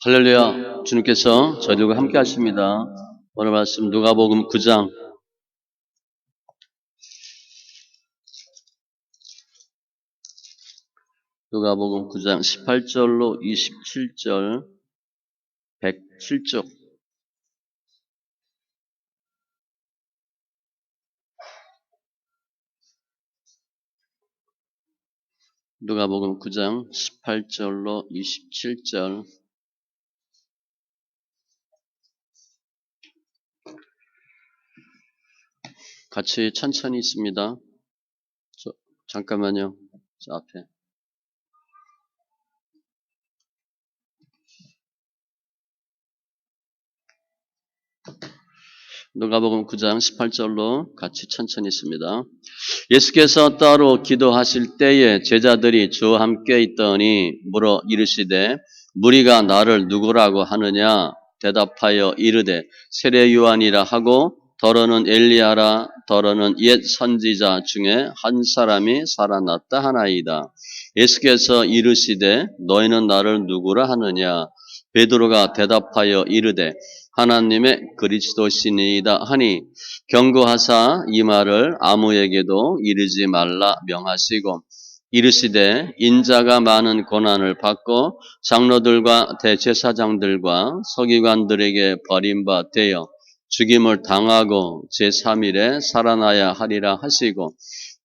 할렐루야. 주님께서 저희들과 함께 하십니다. 오늘 말씀 누가복음 9장 누가복음 9장 18절로 27절 107쪽 누가복음 9장 18절로 27절 같이 천천히 있습니다. 잠깐만요. 저 앞에 누가복음 9장 18절로 같이 천천히 있습니다. 예수께서 따로 기도하실 때에 제자들이 주와 함께 있더니 물어 이르시되 무리가 나를 누구라고 하느냐 대답하여 이르되 세례 요한이라 하고 더러는 엘리야라 더러는 옛 선지자 중에 한 사람이 살아났다 하나이다. 예수께서 이르시되 너희는 나를 누구라 하느냐 베드로가 대답하여 이르되 하나님의 그리스도시니이다 하니 경고하사 이 말을 아무에게도 이르지 말라 명하시고 이르시되 인자가 많은 고난을 받고 장로들과 대제사장들과 서기관들에게 버림받되어 죽임을 당하고 제3일에 살아나야 하리라 하시고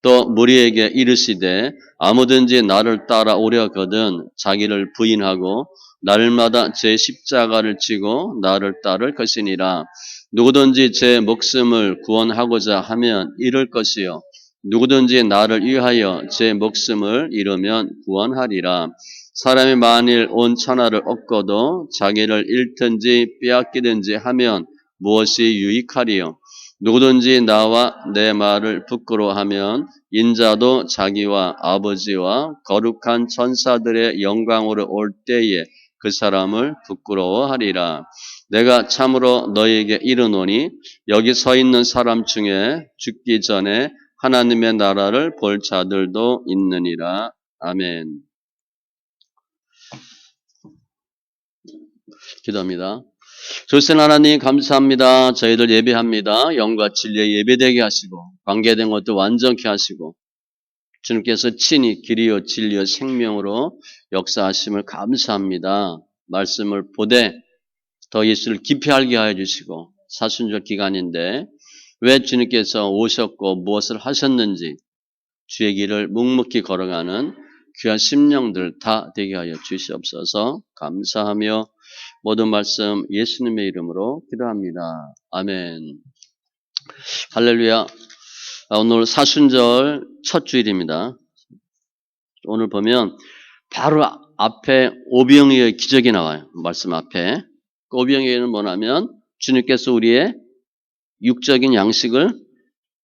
또 무리에게 이르시되 아무든지 나를 따라오려거든 자기를 부인하고 날마다 제 십자가를 지고 나를 따를 것이니라. 누구든지 제 목숨을 구원하고자 하면 잃을 것이요 누구든지 나를 위하여 제 목숨을 잃으면 구원하리라. 사람이 만일 온 천하를 얻고도 자기를 잃든지 빼앗기든지 하면 무엇이 유익하리요? 누구든지 나와 내 말을 부끄러워하면 인자도 자기와 아버지와 거룩한 천사들의 영광으로 올 때에 그 사람을 부끄러워하리라. 내가 참으로 너희에게 이르노니 여기 서 있는 사람 중에 죽기 전에 하나님의 나라를 볼 자들도 있느니라. 아멘. 기도합니다. 좋으신 하나님 감사합니다. 저희들 예배합니다. 영과 진리에 예배되게 하시고 관계된 것도 완전케 하시고 주님께서 친히 길이요 진리요 생명으로 역사하심을 감사합니다. 말씀을 보되 더 예수를 깊이 알게 하여 주시고 사순절 기간인데 왜 주님께서 오셨고 무엇을 하셨는지 주의 길을 묵묵히 걸어가는 귀한 심령들 다 되게 하여 주시옵소서. 감사하며 모든 말씀 예수님의 이름으로 기도합니다. 아멘. 할렐루야. 오늘 사순절 첫 주일입니다. 오늘 보면 바로 앞에 오병이어의 기적이 나와요. 말씀 앞에. 오병이어는 뭐냐면 주님께서 우리의 육적인 양식을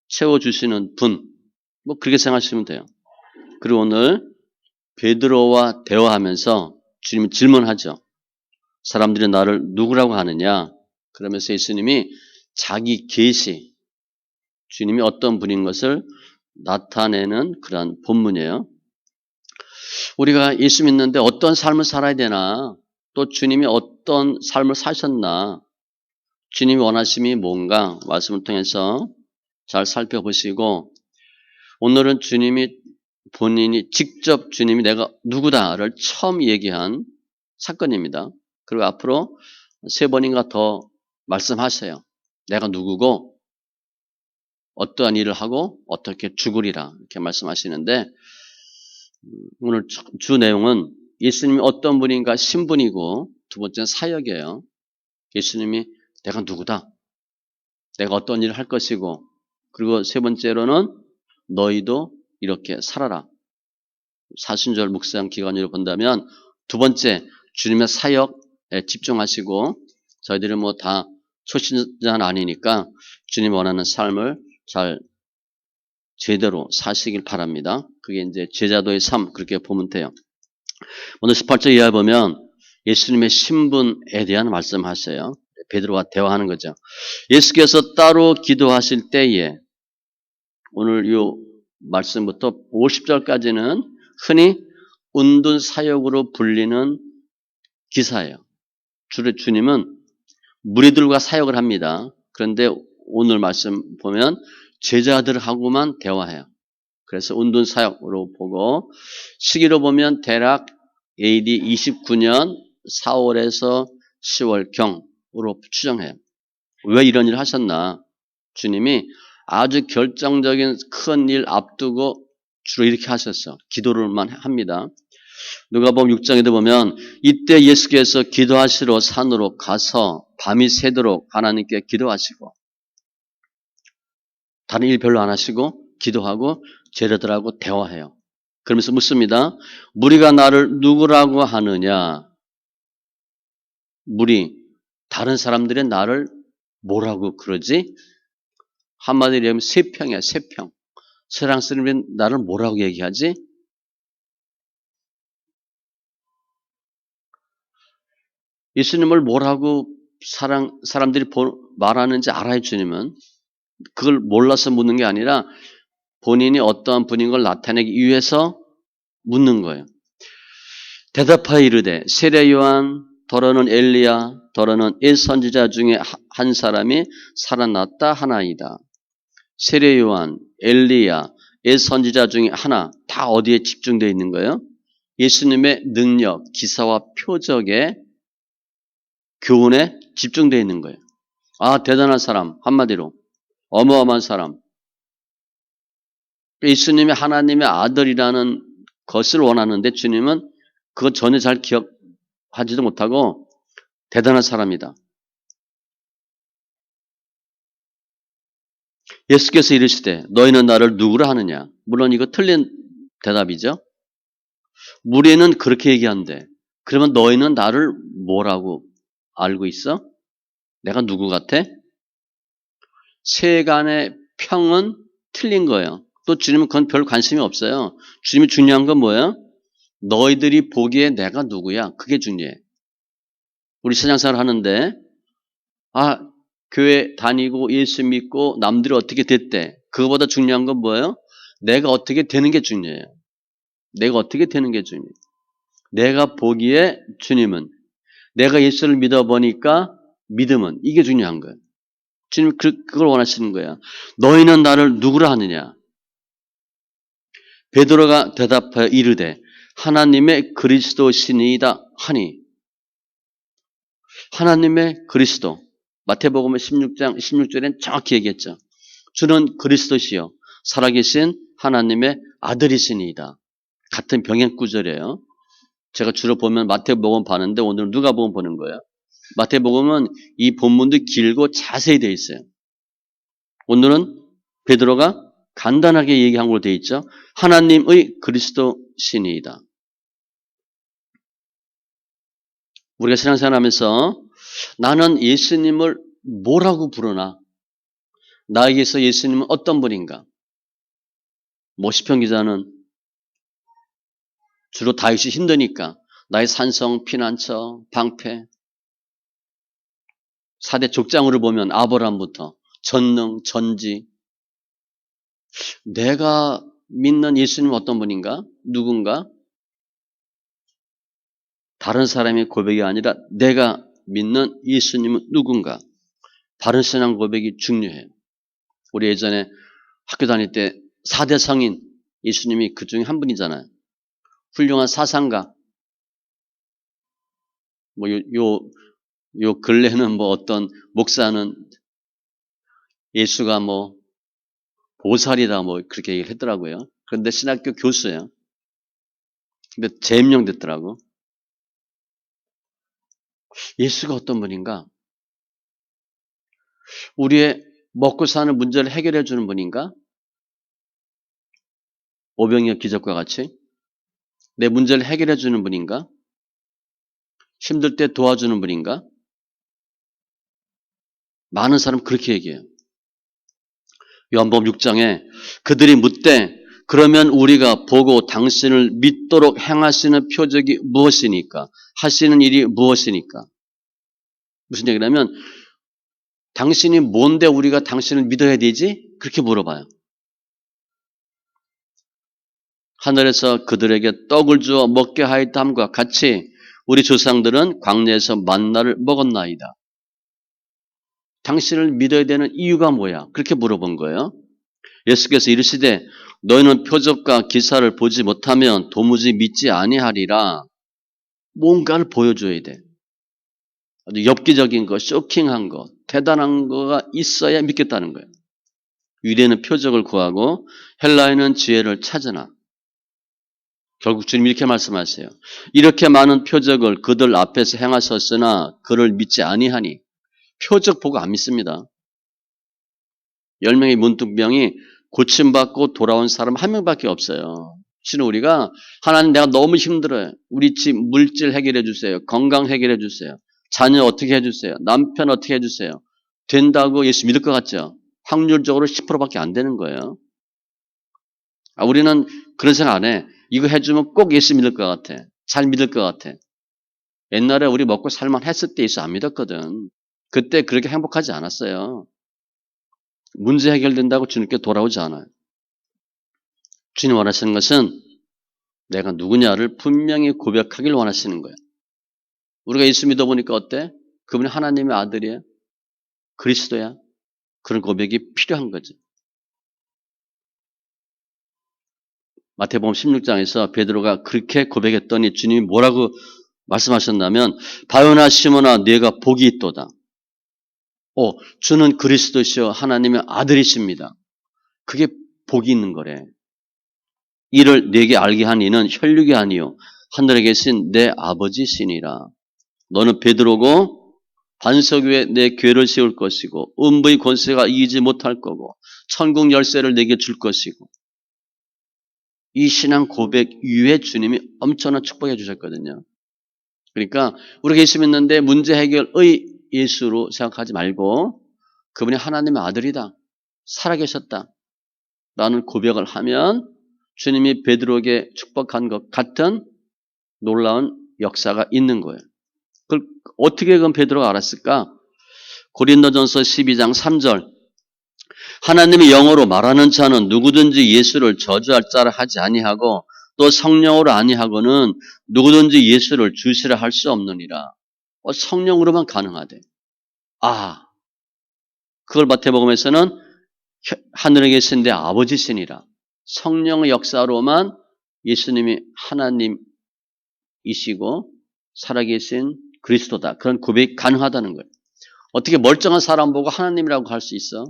채워주시는 분. 뭐 그렇게 생각하시면 돼요. 그리고 오늘 베드로와 대화하면서 주님이 질문하죠. 사람들이 나를 누구라고 하느냐? 그러면서 예수님이 자기 계시, 주님이 어떤 분인 것을 나타내는 그러한 본문이에요. 우리가 예수 믿는데 어떤 삶을 살아야 되나? 또 주님이 어떤 삶을 사셨나? 주님이 원하심이 뭔가? 말씀을 통해서 잘 살펴보시고 오늘은 주님이 본인이 직접 주님이 내가 누구다를 처음 얘기한 사건입니다. 그리고 앞으로 3번인가 더 말씀하세요. 내가 누구고 어떠한 일을 하고 어떻게 죽으리라 이렇게 말씀하시는데 오늘 주 내용은 예수님이 어떤 분인가 신분이고 두 번째는 사역이에요. 예수님이 내가 누구다. 내가 어떤 일을 할 것이고 그리고 세 번째로는 너희도 이렇게 살아라. 사순절 묵상 기간으로 본다면 두 번째 주님의 사역에 집중하시고 저희들은 뭐 다 초신자는 아니니까 주님 원하는 삶을 잘 제대로 사시길 바랍니다. 그게 이제 제자도의 삶 그렇게 보면 돼요. 오늘 18절 이하에 보면 예수님의 신분에 대한 말씀하셔요. 베드로와 대화하는 거죠. 예수께서 따로 기도하실 때에 오늘 이 말씀부터 50절까지는 흔히 운둔 사역으로 불리는 기사예요. 주님은 무리들과 사역을 합니다. 그런데 오늘 말씀 보면 제자들하고만 대화해요. 그래서 운동 사역으로 보고 시기로 보면 대략 AD 29년 4월에서 10월경으로 추정해요. 왜 이런 일을 하셨나? 주님이 아주 결정적인 큰 일 앞두고 주로 이렇게 하셨어. 기도를만 합니다. 누가복음 6장에도 보면 이때 예수께서 기도하시러 산으로 가서 밤이 새도록 하나님께 기도하시고 다른 일 별로 안 하시고 기도하고 제자들하고 대화해요. 그러면서 묻습니다. 무리가 나를 누구라고 하느냐? 무리, 다른 사람들이 나를 뭐라고 그러지? 한마디로 얘기하면 세평이야, 세평. 세상 사람들이 나를 뭐라고 얘기하지? 예수님을 뭐라고 사람들이 말하는지 알아요, 주님은. 그걸 몰라서 묻는 게 아니라 본인이 어떠한 분인 걸 나타내기 위해서 묻는 거예요. 대답하여 이르되 세례 요한 더러는 엘리야 더러는 일 선지자 중에 한 사람이 살아났다 하나이다. 세례 요한, 엘리야, 일 선지자 중에 하나 다 어디에 집중되어 있는 거예요? 예수님의 능력, 기사와 표적에 교훈에 집중되어 있는 거예요. 아, 대단한 사람, 한마디로 어마어마한 사람. 예수님이 하나님의 아들이라는 것을 원하는데 주님은 그거 전혀 잘 기억하지도 못하고 대단한 사람이다. 예수께서 이르시되 너희는 나를 누구라 하느냐? 물론 이거 틀린 대답이죠. 무리는 그렇게 얘기한대. 그러면 너희는 나를 뭐라고 알고 있어? 내가 누구 같아? 세간의 평은 틀린 거예요. 또 주님은 그건 별 관심이 없어요. 주님이 중요한 건 뭐예요? 너희들이 보기에 내가 누구야? 그게 중요해. 우리 신앙생활 하는데 교회 다니고 예수 믿고 남들이 어떻게 됐대. 그거보다 중요한 건 뭐예요? 내가 어떻게 되는 게 중요해요. 내가 어떻게 되는 게 중요해요. 내가 보기에 주님은 내가 예수를 믿어보니까 믿음은 이게 중요한 거예요. 주님 그걸 원하시는 거야. 너희는 나를 누구라 하느냐? 베드로가 대답하여 이르되 하나님의 그리스도시니이다 하니 하나님의 그리스도 마태복음 16장 16절엔 정확히 얘기했죠. 주는 그리스도시요 살아계신 하나님의 아들이시니이다. 같은 병행 구절이에요. 제가 주로 보면 마태복음 봤는데 오늘은 누가복음 보는 거예요. 마태복음은 이 본문도 길고 자세히 되어 있어요. 오늘은 베드로가 간단하게 얘기한 걸로 되어 있죠. 하나님의 그리스도시니이다. 우리가 신앙생활하면서 나는 예수님을 뭐라고 부르나? 나에게서 예수님은 어떤 분인가? 시편 기자는 주로 다윗이 힘드니까 나의 산성, 피난처, 방패 4대 족장으로 보면 아브라함부터 전능, 전지 내가 믿는 예수님은 어떤 분인가? 누군가? 다른 사람의 고백이 아니라 내가 믿는 예수님은 누군가? 바른 신앙 고백이 중요해요. 우리 예전에 학교 다닐 때 4대 성인 예수님이 그 중에 한 분이잖아요. 훌륭한 사상가. 요 근래는 어떤 목사는 예수가 보살이다 그렇게 얘기를 했더라고요. 그런데 신학교 교수예요. 근데 재임용됐더라고. 예수가 어떤 분인가? 우리의 먹고 사는 문제를 해결해 주는 분인가? 오병이어 기적과 같이 내 문제를 해결해 주는 분인가? 힘들 때 도와주는 분인가? 많은 사람 그렇게 얘기해요. 요한복음 6장에 그들이 묻되 그러면 우리가 보고 당신을 믿도록 행하시는 표적이 무엇이니까? 하시는 일이 무엇이니까? 무슨 얘기냐면 당신이 뭔데 우리가 당신을 믿어야 되지? 그렇게 물어봐요. 하늘에서 그들에게 떡을 주어 먹게 하였다함과 같이 우리 조상들은 광야에서 만나를 먹었나이다. 당신을 믿어야 되는 이유가 뭐야? 그렇게 물어본 거예요. 예수께서 이르시되 너희는 표적과 기사를 보지 못하면 도무지 믿지 아니하리라. 뭔가를 보여줘야 돼. 아주 엽기적인 거, 쇼킹한 거, 대단한 거가 있어야 믿겠다는 거예요. 유대는 표적을 구하고 헬라에는 지혜를 찾으나. 결국 주님 이렇게 말씀하세요. 이렇게 많은 표적을 그들 앞에서 행하셨으나 그를 믿지 아니하니. 표적 보고 안 믿습니다. 10명의 문둥병이 고침받고 돌아온 사람 한 명밖에 없어요. 지금 우리가 하나님 내가 너무 힘들어요. 우리 집 물질 해결해 주세요. 건강 해결해 주세요. 자녀 어떻게 해주세요. 남편 어떻게 해주세요. 된다고 예수 믿을 것 같죠? 확률적으로 10%밖에 안 되는 거예요. 우리는 그런 생각 안 해. 이거 해주면 꼭 예수 믿을 것 같아. 잘 믿을 것 같아. 옛날에 우리 먹고 살만 했을 때 예수 안 믿었거든. 그때 그렇게 행복하지 않았어요. 문제 해결된다고 주님께 돌아오지 않아요. 주님 원하시는 것은 내가 누구냐를 분명히 고백하길 원하시는 거예요. 우리가 예수 믿어보니까 어때? 그분이 하나님의 아들이에요? 그리스도야? 그런 고백이 필요한 거죠. 마태복음 16장에서 베드로가 그렇게 고백했더니 주님이 뭐라고 말씀하셨냐면 바요나 시몬아 네가 복이 있도다. 주는 그리스도시요 하나님의 아들이십니다. 그게 복이 있는 거래. 이를 네게 알게 한 이는 혈육이 아니요 하늘에 계신 내 아버지시니라. 너는 베드로고 반석 위에 내 교회를 세울 것이고 음부의 권세가 이기지 못할 거고 천국 열쇠를 내게 줄 것이고. 이 신앙 고백 이후에 주님이 엄청난 축복해 주셨거든요. 그러니까 우리가 예수 믿는데 문제 해결의 예수로 생각하지 말고 그분이 하나님의 아들이다. 살아계셨다. 라는 고백을 하면 주님이 베드로에게 축복한 것 같은 놀라운 역사가 있는 거예요. 그걸 어떻게 그럼 베드로가 알았을까? 고린도전서 12장 3절 하나님의 영어로 말하는 자는 누구든지 예수를 저주할 자라 하지 아니하고 또 성령으로 아니하고는 누구든지 예수를 주시라 할 수 없느니라. 성령으로만 가능하대. 그걸 마태복음에서는 하늘에 계신 내 아버지시니라. 성령의 역사로만 예수님이 하나님이시고 살아계신 그리스도다. 그런 고백이 가능하다는 거예요. 어떻게 멀쩡한 사람 보고 하나님이라고 할 수 있어?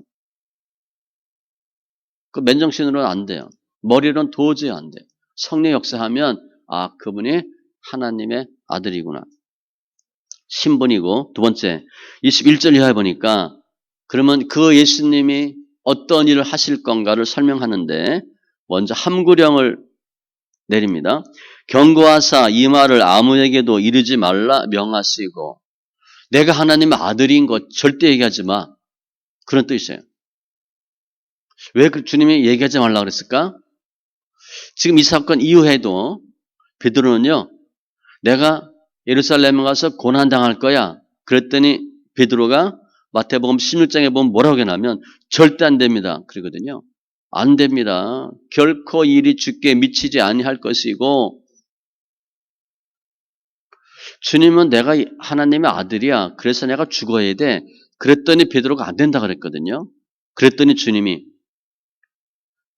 그 맨정신으로는 안 돼요. 머리로는 도저히 안 돼요. 성령 역사하면 그분이 하나님의 아들이구나. 신분이고 두 번째 21절 이하에 보니까 그러면 그 예수님이 어떤 일을 하실 건가를 설명하는데 먼저 함구령을 내립니다. 경고하사 이 말을 아무에게도 이르지 말라 명하시고 내가 하나님의 아들인 것 절대 얘기하지 마. 그런 뜻이에요. 왜 주님이 얘기하지 말라 그랬을까? 지금 이 사건 이후에도 베드로는요. 내가 예루살렘에 가서 고난당할 거야. 그랬더니 베드로가 마태복음 16장에 보면 뭐라고 하냐면 절대 안 됩니다. 그러거든요. 안 됩니다. 결코 일이 주께 미치지 아니할 것이고 주님은 내가 하나님의 아들이야. 그래서 내가 죽어야 돼. 그랬더니 베드로가 안 된다 그랬거든요. 그랬더니 주님이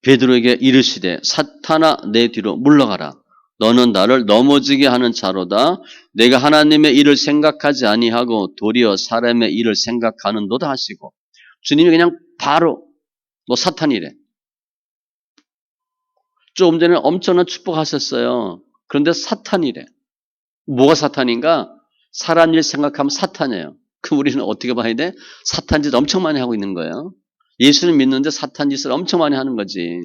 베드로에게 이르시되 사탄아 내 뒤로 물러가라. 너는 나를 넘어지게 하는 자로다. 내가 하나님의 일을 생각하지 아니하고 도리어 사람의 일을 생각하는도다 하시고 주님이 그냥 바로 너 사탄이래. 조금 전에 엄청난 축복하셨어요. 그런데 사탄이래. 뭐가 사탄인가? 사람 일 생각하면 사탄이에요. 그럼 우리는 어떻게 봐야 돼? 사탄 짓 엄청 많이 하고 있는 거예요. 예수는 믿는데 사탄 짓을 엄청 많이 하는 거지.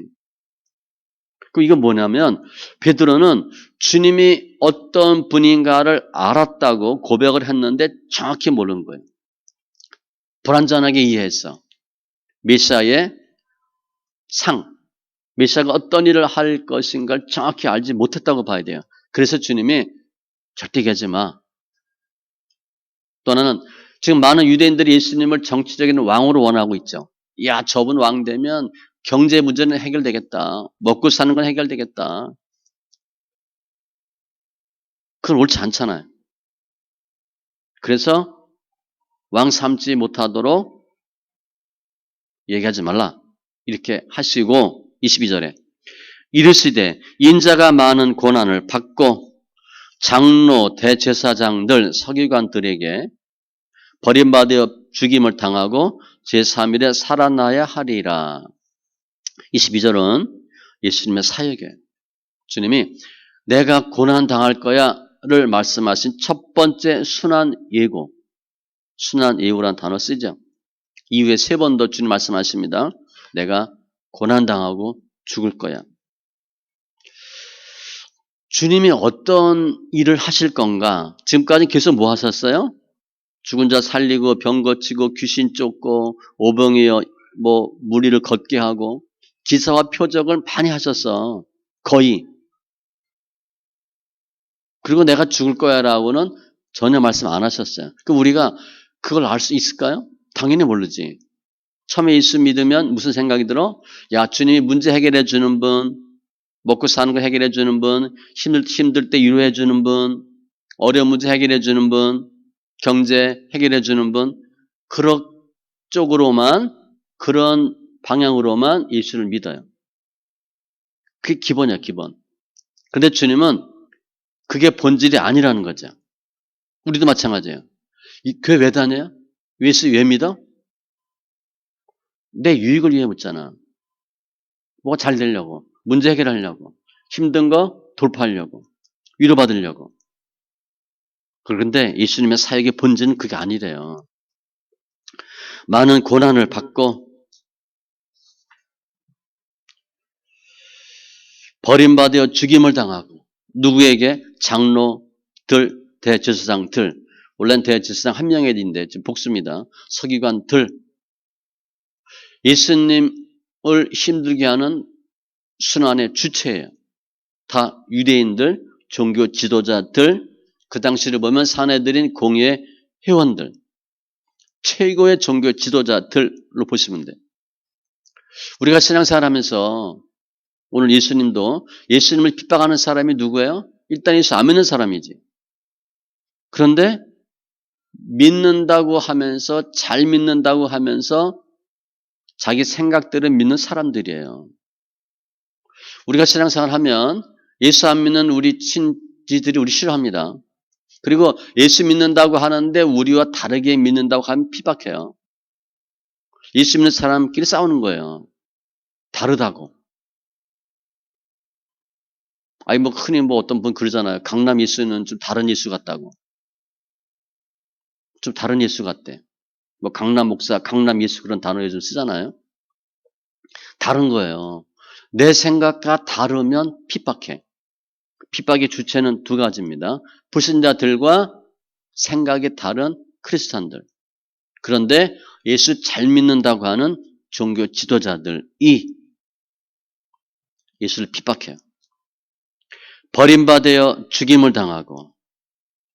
그 이건 뭐냐면 베드로는 주님이 어떤 분인가를 알았다고 고백을 했는데 정확히 모르는 거예요. 불완전하게 이해했어. 메시아의 메시아가 어떤 일을 할 것인가를 정확히 알지 못했다고 봐야 돼요. 그래서 주님이 절대 얘기하지 마. 또는 지금 많은 유대인들이 예수님을 정치적인 왕으로 원하고 있죠. 야, 저분 왕 되면 경제 문제는 해결되겠다. 먹고 사는 건 해결되겠다. 그건 옳지 않잖아요. 그래서 왕 삼지 못하도록 얘기하지 말라. 이렇게 하시고 22절에 이르시되 인자가 많은 고난을 받고 장로, 대제사장들, 서기관들에게 버림받아 죽임을 당하고 제3일에 살아나야 하리라. 22절은 예수님의 사역이에요. 주님이 내가 고난당할 거야를 말씀하신 첫 번째 순환 예고. 순환 예고라는 단어 쓰죠. 이후에 세 번 더 주님 말씀하십니다. 내가 고난당하고 죽을 거야. 주님이 어떤 일을 하실 건가? 지금까지 계속 뭐 하셨어요? 죽은 자 살리고 병 고치고 귀신 쫓고 오병이어 무리를 걷게 하고 기사와 표적을 많이 하셨어. 거의. 그리고 내가 죽을 거야라고는 전혀 말씀 안 하셨어요. 그럼 우리가 그걸 알 수 있을까요? 당연히 모르지. 처음에 예수 믿으면 무슨 생각이 들어? 야, 주님이 문제 해결해 주는 분, 먹고 사는 거 해결해 주는 분, 힘들 때 위로해 주는 분, 어려운 문제 해결해 주는 분, 경제 해결해 주는 분, 그런 쪽으로만, 그런 방향으로만 예수를 믿어요. 그게 기본이야, 기본. 근데 주님은 그게 본질이 아니라는 거죠. 우리도 마찬가지예요. 이 교회 왜 다녀요? 예수 왜 믿어? 내 유익을 위해 묻잖아. 뭐가 잘 되려고, 문제 해결하려고, 힘든 거 돌파하려고, 위로받으려고. 그런데 예수님의 사역의 본질은 그게 아니래요. 많은 고난을 받고 버림받아 죽임을 당하고 누구에게? 장로들, 대제사장들. 원래는 대제사장 한 명인데 지금 복수입니다. 서기관들. 예수님을 힘들게 하는 순환의 주체예요. 다 유대인들, 종교 지도자들, 그 당시를 보면 사내들인 공예 회원들, 최고의 종교 지도자들로 보시면 돼요. 우리가 신앙생활하면서 오늘 예수님도 예수님을 핍박하는 사람이 누구예요? 일단 예수 안 믿는 사람이지. 그런데 믿는다고 하면서 잘 믿는다고 하면서 자기 생각대로 믿는 사람들이에요. 우리가 신앙생활하면 예수 안 믿는 우리 친지들이 우리 싫어합니다. 그리고 예수 믿는다고 하는데 우리와 다르게 믿는다고 하면 핍박해요. 예수 믿는 사람끼리 싸우는 거예요. 다르다고. 아니 흔히 어떤 분 그러잖아요. 강남 예수는 좀 다른 예수 같다고. 좀 다른 예수 같대. 강남 목사, 강남 예수 그런 단어 요즘 쓰잖아요. 다른 거예요. 내 생각과 다르면 핍박해. 핍박의 주체는 두 가지입니다. 불신자들과 생각이 다른 크리스찬들. 그런데 예수 잘 믿는다고 하는 종교 지도자들이 예수를 핍박해요. 버림받아 죽임을 당하고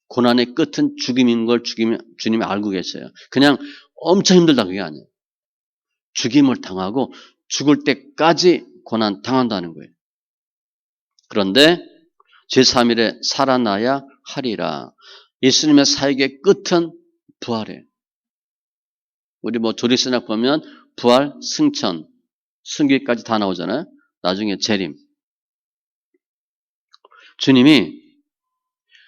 고난의 끝은 죽임인 걸 주님이 알고 계세요. 그냥 엄청 힘들다 그게 아니에요. 죽임을 당하고 죽을 때까지 고난 당한다는 거예요. 그런데 제3일에 살아나야 하리라. 예수님의 사역의 끝은 부활이에요. 우리 조리신학 보면 부활, 승천, 승귀까지 다 나오잖아요. 나중에 재림. 주님이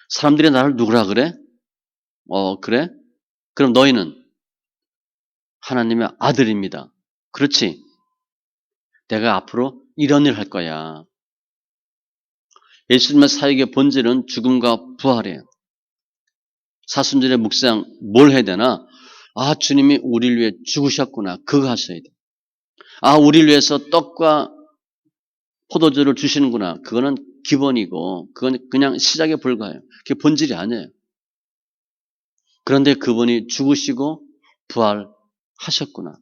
사람들이 나를 누구라 그래? 그래? 그럼 너희는 하나님의 아들입니다. 그렇지? 내가 앞으로 이런 일 할 거야. 예수님의 사역의 본질은 죽음과 부활이에요. 사순절의 묵상 뭘 해야 되나? 아, 주님이 우리를 위해 죽으셨구나. 그거 하셔야 돼. 아, 우리를 위해서 떡과 포도주를 주시는구나. 그거는 기본이고 그건 그냥 시작에 불과해요. 그게 본질이 아니에요. 그런데 그분이 죽으시고 부활하셨구나.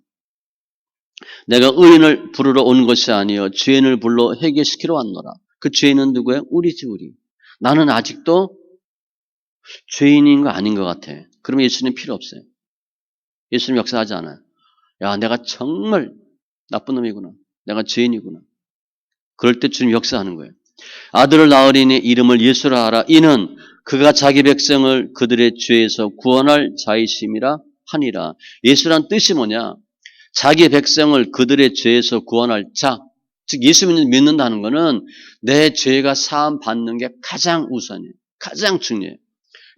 내가 의인을 부르러 온 것이 아니요 죄인을 불러 회개시키러 왔노라. 그 죄인은 누구예요? 우리지 우리. 나는 아직도 죄인인 거 아닌 것 같아. 그러면 예수님 필요 없어요. 예수님 역사하지 않아요. 야, 내가 정말 나쁜 놈이구나. 내가 죄인이구나. 그럴 때 주님 역사하는 거예요. 아들을 낳으리니 이름을 예수라 하라. 이는 그가 자기 백성을 그들의 죄에서 구원할 자이심이라 하니라. 예수란 뜻이 뭐냐? 자기 백성을 그들의 죄에서 구원할 자. 즉 예수 믿는다는 것은 내 죄가 사함 받는 게 가장 우선이에요. 가장 중요해요.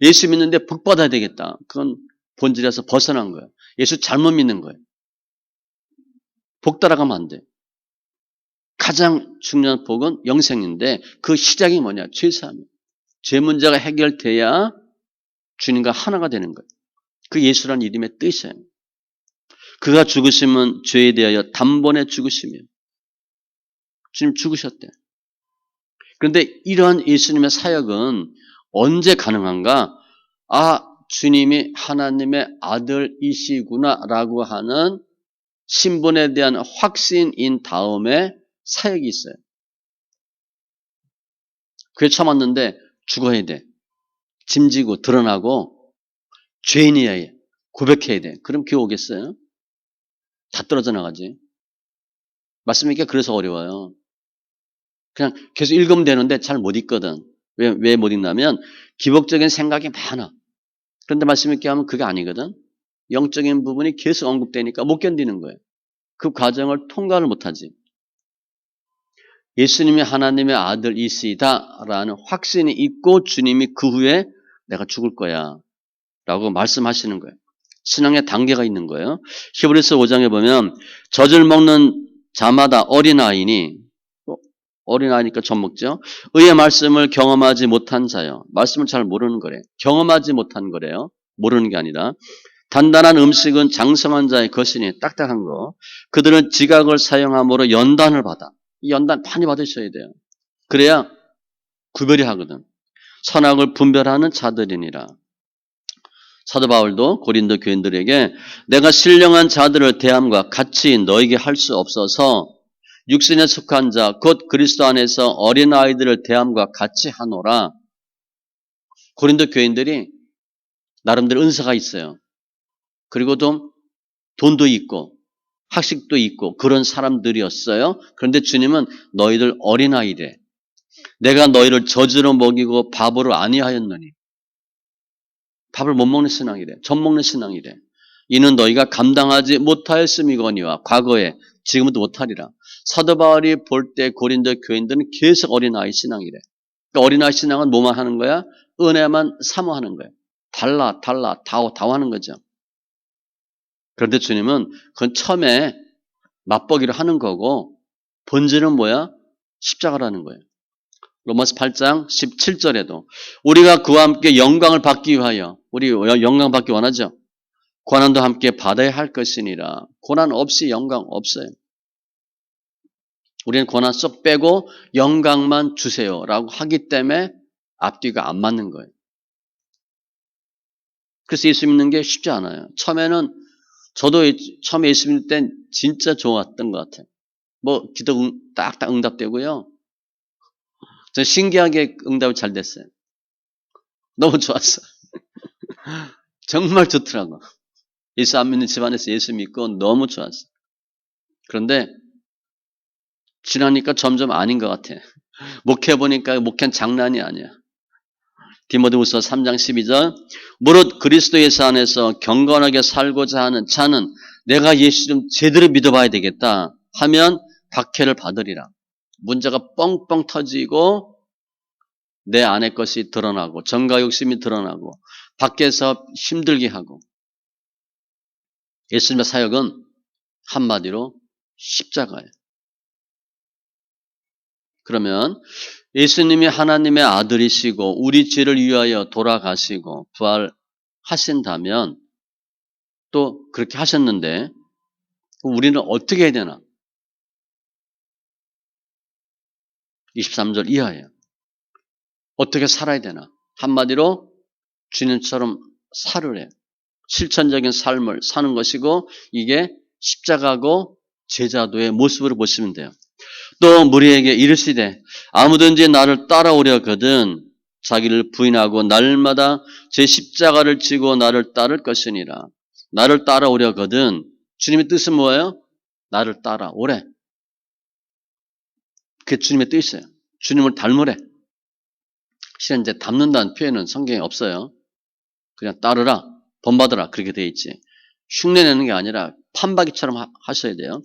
예수 믿는데 복 받아야 되겠다. 그건 본질에서 벗어난 거예요. 예수 잘못 믿는 거예요. 복 따라가면 안 돼. 가장 중요한 복은 영생인데 그 시작이 뭐냐? 죄사함이에요. 죄 문제가 해결돼야 주님과 하나가 되는 거예요. 그 예수라는 이름의 뜻이에요. 그가 죽으심은 죄에 대하여 단번에 죽으시며 주님 죽으셨대. 그런데 이러한 예수님의 사역은 언제 가능한가? 아, 주님이 하나님의 아들이시구나라고 하는 신분에 대한 확신인 다음에 사역이 있어요. 그게 참았는데 죽어야 돼. 짐지고 드러나고 죄인이어야 해. 고백해야 돼. 그럼 교회 오겠어요? 다 떨어져 나가지. 맞습니까? 그래서 어려워요. 그냥 계속 읽으면 되는데 잘 못 읽거든. 왜 못 읽냐면 기복적인 생각이 많아. 그런데 말씀 있게 하면 그게 아니거든. 영적인 부분이 계속 언급되니까 못 견디는 거예요. 그 과정을 통과를 못하지. 예수님이 하나님의 아들이시다라는 확신이 있고 주님이 그 후에 내가 죽을 거야 라고 말씀하시는 거예요. 신앙의 단계가 있는 거예요. 히브리서 5장에 보면 젖을 먹는 자마다 어린아이니, 어린아이니까 젖 먹죠. 의의 말씀을 경험하지 못한 자요. 말씀을 잘 모르는 거래요. 경험하지 못한 거래요. 모르는 게 아니라. 단단한 음식은 장성한 자의 것이니 딱딱한 거. 그들은 지각을 사용함으로 연단을 받아. 이 연단 많이 받으셔야 돼요. 그래야 구별이 하거든. 선악을 분별하는 자들이니라. 사도 바울도 고린도 교인들에게 내가 신령한 자들을 대함과 같이 너에게 할 수 없어서 육신에 속한 자 곧 그리스도 안에서 어린아이들을 대함과 같이 하노라. 고린도 교인들이 나름대로 은사가 있어요. 그리고 좀 돈도 있고 학식도 있고 그런 사람들이었어요. 그런데 주님은 너희들 어린아이래. 내가 너희를 젖으로 먹이고 밥으로 아니하였느니. 밥을 못 먹는 신앙이래. 젖 먹는 신앙이래. 이는 너희가 감당하지 못하였음이거니와 과거에 지금도 못하리라. 사도 바울이 볼 때 고린도 교인들은 계속 어린아이 신앙이래. 그러니까 어린아이 신앙은 뭐만 하는 거야? 은혜만 사모하는 거야. 달라 다하는 거죠. 그런데 주님은 그건 처음에 맛보기로 하는 거고 본질은 뭐야? 십자가라는 거예요. 로마서 8장 17절에도 우리가 그와 함께 영광을 받기 위하여 우리 영광 받기 원하죠. 고난도 함께 받아야 할 것이니라. 고난 없이 영광 없어요. 우리는 고난 쏙 빼고 영광만 주세요라고 하기 때문에 앞뒤가 안 맞는 거예요. 그래서 예수 믿는 게 쉽지 않아요. 처음에는 저도 처음에 예수 믿을 땐 진짜 좋았던 것 같아요. 뭐 기도 딱딱 응답되고요. 저 신기하게 응답이 잘 됐어요. 너무 좋았어. 정말 좋더라고. 예수 안 믿는 집안에서 예수 믿고 너무 좋았어. 그런데 지나니까 점점 아닌 것 같아. 목회해보니까 목회는 장난이 아니야. 디모데후서 3장 12절 무릇 그리스도 예수 안에서 경건하게 살고자 하는 자는 내가 예수 좀 제대로 믿어봐야 되겠다 하면 박해를 받으리라. 문제가 뻥뻥 터지고 내 안의 것이 드러나고 정가 욕심이 드러나고 밖에서 힘들게 하고 예수님의 사역은 한마디로 십자가예요. 그러면 예수님이 하나님의 아들이시고 우리 죄를 위하여 돌아가시고 부활하신다면 또 그렇게 하셨는데 우리는 어떻게 해야 되나? 23절 이하예요. 어떻게 살아야 되나? 한마디로 주님처럼 살으래. 실천적인 삶을 사는 것이고 이게 십자가고 제자도의 모습으로 보시면 돼요. 또 무리에게 이르시되 아무든지 나를 따라오려거든 자기를 부인하고 날마다 제 십자가를 지고 나를 따를 것이니라. 나를 따라오려거든 주님의 뜻은 뭐예요? 나를 따라오래. 그게 주님의 뜻이에요. 주님을 닮으래. 실은 이제 닮는다는 표현은 성경에 없어요. 그냥 따르라, 본받으라 그렇게 되어 있지. 흉내내는 게 아니라 판박이처럼 하셔야 돼요.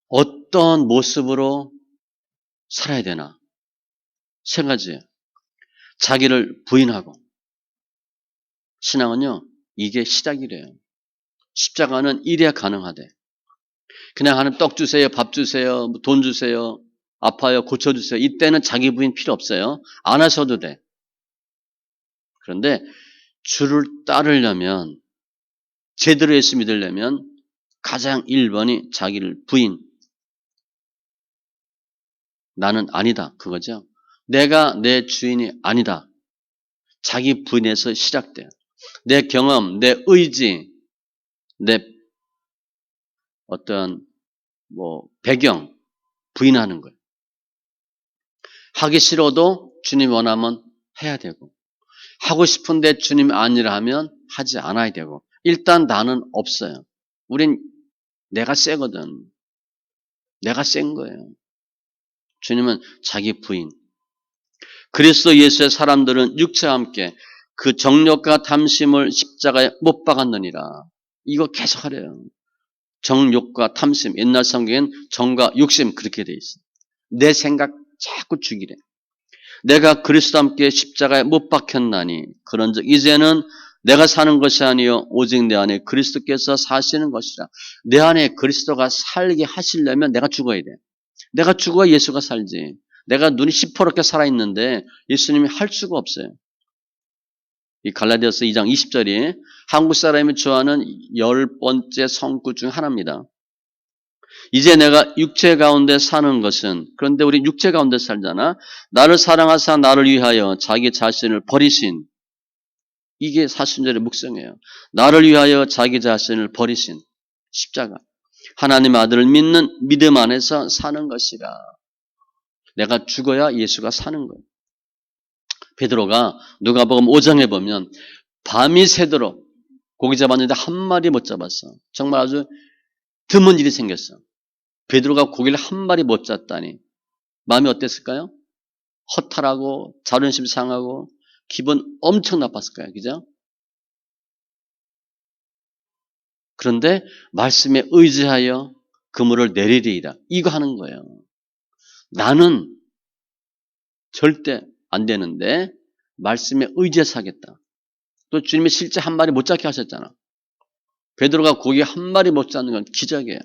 어떤 모습으로 살아야 되나? 세 가지예요. 자기를 부인하고. 신앙은요, 이게 시작이래요. 십자가는 이래야 가능하대. 그냥 하는 떡 주세요, 밥 주세요, 돈 주세요, 아파요, 고쳐주세요. 이때는 자기 부인 필요 없어요. 안 하셔도 돼. 그런데 주를 따르려면, 제대로 예수 믿으려면 가장 1번이 자기를 부인. 나는 아니다. 그거죠. 내가 내 주인이 아니다. 자기 부인에서 시작돼요. 내 경험, 내 의지, 내 어떤 배경 부인하는 거예요. 하기 싫어도 주님 원하면 해야 되고, 하고 싶은데 주님 아니라 하면 하지 않아야 되고, 일단 나는 없어요. 우린 내가 세거든. 내가 센 거예요. 주님은 자기 부인. 그리스도 예수의 사람들은 육체와 함께 그 정욕과 탐심을 십자가에 못 박았느니라. 이거 계속 하래요. 정욕과 탐심. 옛날 성경엔 정과 욕심 그렇게 돼 있어. 내 생각 자꾸 죽이래. 내가 그리스도와 함께 십자가에 못 박혔나니 그런즉 이제는 내가 사는 것이 아니요 오직 내 안에 그리스도께서 사시는 것이라. 내 안에 그리스도가 살게 하시려면 내가 죽어야 돼. 내가 죽어야 예수가 살지. 내가 눈이 시퍼렇게 살아있는데 예수님이 할 수가 없어요. 이 갈라디아서 2장 20절이 한국 사람이 좋아하는 10번째 성구 중 하나입니다. 이제 내가 육체 가운데 사는 것은, 그런데 우리 육체 가운데 살잖아. 나를 사랑하사 나를 위하여 자기 자신을 버리신, 이게 사순절의 묵성이에요. 나를 위하여 자기 자신을 버리신 십자가. 하나님의 아들을 믿는 믿음 안에서 사는 것이라. 내가 죽어야 예수가 사는 거예요. 베드로가 누가복음 5장에 보면 밤이 새도록 고기 잡았는데 한 마리 못 잡았어. 정말 아주 드문 일이 생겼어. 베드로가 고기를 한 마리 못 잡다니 마음이 어땠을까요? 허탈하고 자존심 상하고 기분 엄청 나빴을 거예요. 그죠? 그런데 말씀에 의지하여 그물을 내리리이다. 이거 하는 거예요. 나는 절대 안 되는데 말씀에 의지해서 하겠다. 또 주님이 실제 한 마리 못 잡게 하셨잖아. 베드로가 고기 한 마리 못 잡는 건 기적이에요.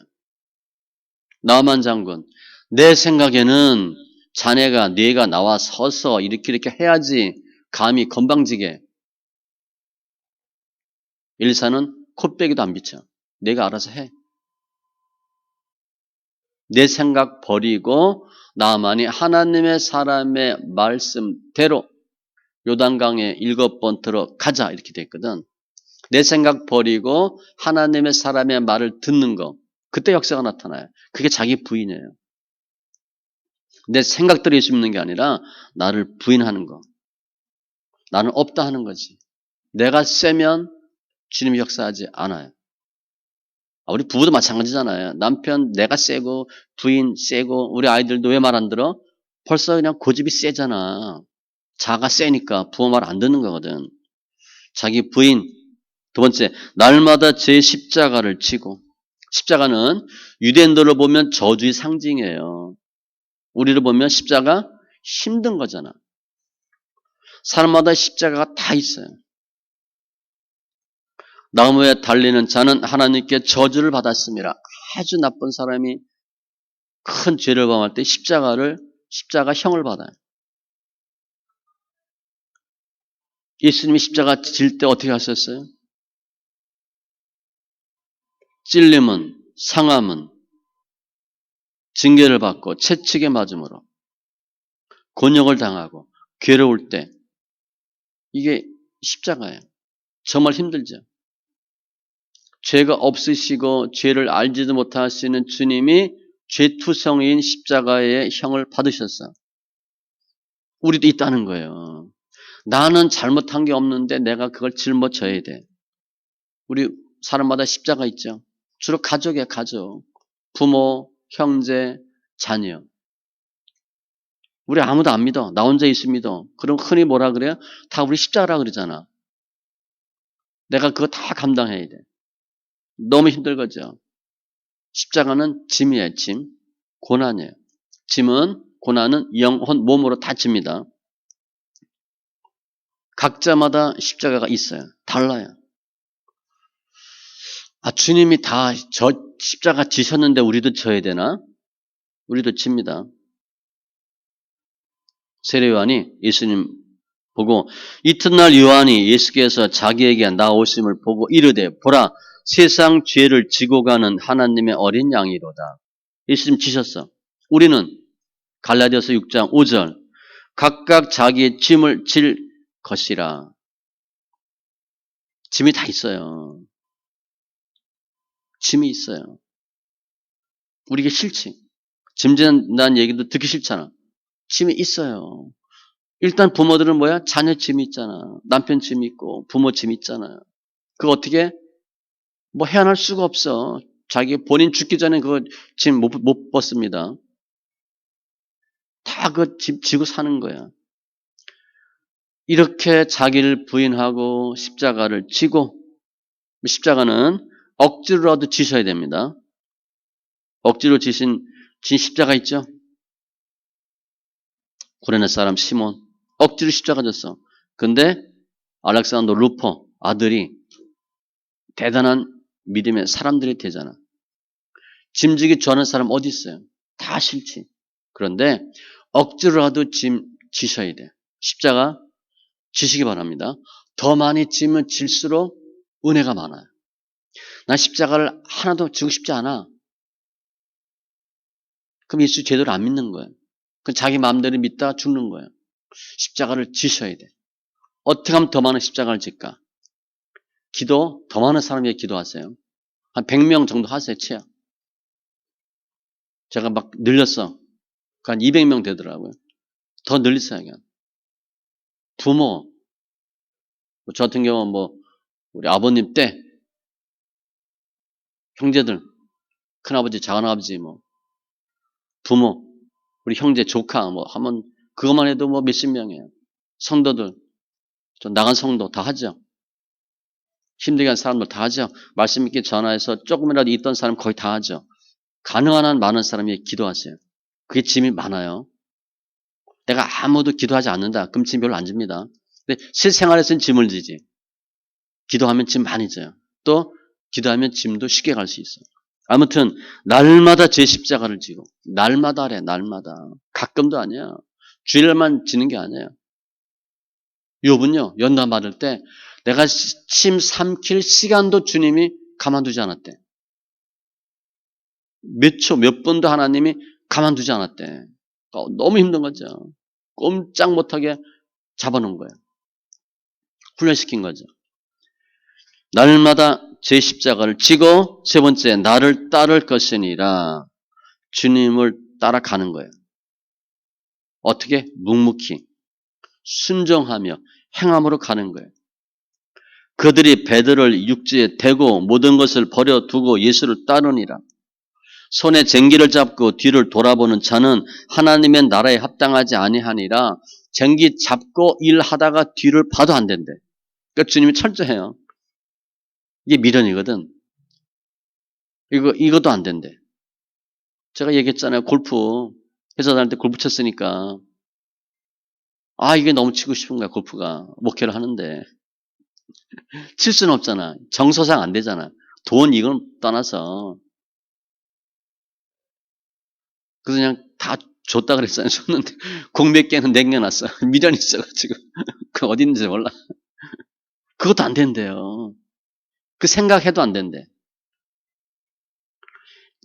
나만 장군, 내 생각에는 자네가 네가 나와 서서 이렇게 해야지 감히 건방지게. 일사는 콧배기도 안 비쳐. 내가 알아서 해. 내 생각 버리고 나만이 하나님의 사람의 말씀대로 요단강에 7번 들어가자 이렇게 돼 있거든. 내 생각 버리고 하나님의 사람의 말을 듣는 거. 그때 역사가 나타나요. 그게 자기 부인이에요. 내 생각대로 예수 믿는 게 아니라 나를 부인하는 거. 나는 없다 하는 거지. 내가 세면 주님이 역사하지 않아요. 우리 부부도 마찬가지잖아요. 남편 내가 세고 부인 세고 우리 아이들도 왜 말 안 들어? 벌써 그냥 고집이 세잖아. 자가 세니까 부모 말 안 듣는 거거든. 자기 부인. 두 번째, 날마다 제 십자가를 지고. 십자가는 유대인들로 보면 저주의 상징이에요. 우리를 보면 십자가 힘든 거잖아. 사람마다 십자가가 다 있어요. 나무에 달리는 자는 하나님께 저주를 받았습니다. 아주 나쁜 사람이 큰 죄를 범할 때 십자가형을 받아요. 예수님이 십자가 질 때 어떻게 하셨어요? 찔림은, 상함은, 징계를 받고 채찍에 맞음으로 곤욕을 당하고 괴로울 때 이게 십자가예요. 정말 힘들죠. 죄가 없으시고 죄를 알지도 못하시는 주님이 죄투성이인 십자가의 형을 받으셨어. 우리도 있다는 거예요. 나는 잘못한 게 없는데 내가 그걸 짊어져야 돼. 우리 사람마다 십자가 있죠. 주로 가족이야, 가족. 부모, 형제, 자녀. 우리 아무도 안 믿어. 나 혼자 예수 믿어. 그럼 흔히 뭐라 그래요? 다 우리 십자가라 그러잖아. 내가 그거 다 감당해야 돼. 너무 힘들거죠. 십자가는 짐이에요. 짐. 고난이에요. 짐은 고난은 영혼, 몸으로 다 집니다. 각자마다 십자가가 있어요. 달라요. 주님이 다 십자가 지셨는데 우리도 져야 되나? 우리도 집니다. 세례 요한이 예수님 보고 이튿날 요한이 예수께서 자기에게 나오심을 보고 이르되 보라 세상 죄를 지고 가는 하나님의 어린 양이로다. 예수님 지셨어. 우리는 갈라디아서 6장 5절 각각 자기의 짐을 질 것이라. 짐이 다 있어요. 짐이 있어요. 우리에게 싫지. 짐 진다는 얘기도 듣기 싫잖아. 짐이 있어요. 일단 부모들은 뭐야? 자녀 짐이 있잖아. 남편 짐이 있고 부모 짐이 있잖아요. 그거 어떻게 뭐 헤아날 수가 없어. 자기 본인 죽기 전에 그거 짐 못 벗습니다. 다 그 짐 지고 사는 거야. 이렇게 자기를 부인하고 십자가를 지고 십자가는 억지로라도 지셔야 됩니다. 억지로 진 십자가 있죠? 구레네 사람 시몬 억지로 십자가 졌어. 근데 알렉산더 루퍼 아들이 대단한 믿음의 사람들이 되잖아. 짐지기 좋아하는 사람 어디 있어요? 다 싫지. 그런데 억지로라도 짐 지셔야 돼. 십자가 지시기 바랍니다. 더 많이 지면 질수록 은혜가 많아요. 난 십자가를 하나도 지고 싶지 않아. 그럼 예수 제대로 안 믿는 거예요. 그 자기 마음대로 믿다가 죽는 거예요. 십자가를 지셔야 돼. 어떻게 하면 더 많은 십자가를 질까? 기도, 더 많은 사람에게 기도하세요. 한 100명 정도 하세요, 최악. 제가 막 늘렸어. 한 200명 되더라고요. 더 늘리세요, 그냥. 부모, 저 같은 경우는 우리 아버님 때, 형제들, 큰아버지, 작은아버지, 부모, 우리 형제, 조카, 하면, 그것만 해도 몇십 명이에요. 성도들, 좀 나간 성도 다 하죠. 힘들게 한 사람들 다 하죠. 말씀 있게 전화해서 조금이라도 있던 사람 거의 다 하죠. 가능한 한 많은 사람이 기도하세요. 그게 짐이 많아요. 내가 아무도 기도하지 않는다. 그럼 짐 별로 안 집니다. 근데 실생활에서는 짐을 지지. 기도하면 짐 많이 져요. 또 기도하면 짐도 쉽게 갈 수 있어요. 아무튼 날마다 제 십자가를 지고 날마다 하래. 날마다. 가끔도 아니야. 주일만 지는 게 아니에요. 욥은요. 연단 받을 때 내가 침 삼킬 시간도 주님이 가만두지 않았대. 몇 초, 몇 분도 하나님이 가만두지 않았대. 너무 힘든 거죠. 꼼짝 못하게 잡아놓은 거예요. 훈련시킨 거죠. 날마다 제 십자가를 지고 세 번째 나를 따를 것이니라. 주님을 따라가는 거예요. 어떻게? 묵묵히 순종하며 행함으로 가는 거예요. 그들이 배들을 육지에 대고 모든 것을 버려두고 예수를 따르니라. 손에 쟁기를 잡고 뒤를 돌아보는 자는 하나님의 나라에 합당하지 아니하니라. 쟁기 잡고 일하다가 뒤를 봐도 안 된대. 그러니까 주님이 철저해요. 이게 미련이거든. 이것도 안 된대. 제가 얘기했잖아요. 골프. 회사 다닐 때 골프 쳤으니까. 이게 너무 치고 싶은 거야, 골프가. 목회를 하는데. 칠 수는 없잖아. 정서상 안 되잖아. 돈 이건 떠나서. 그래서 그냥 다 줬다 그랬어요. 줬는데 공 몇 개는 남겨놨어. 미련이 있어가지고. 그 어디 있는지 몰라. 그것도 안 된대요. 그 생각해도 안 된대.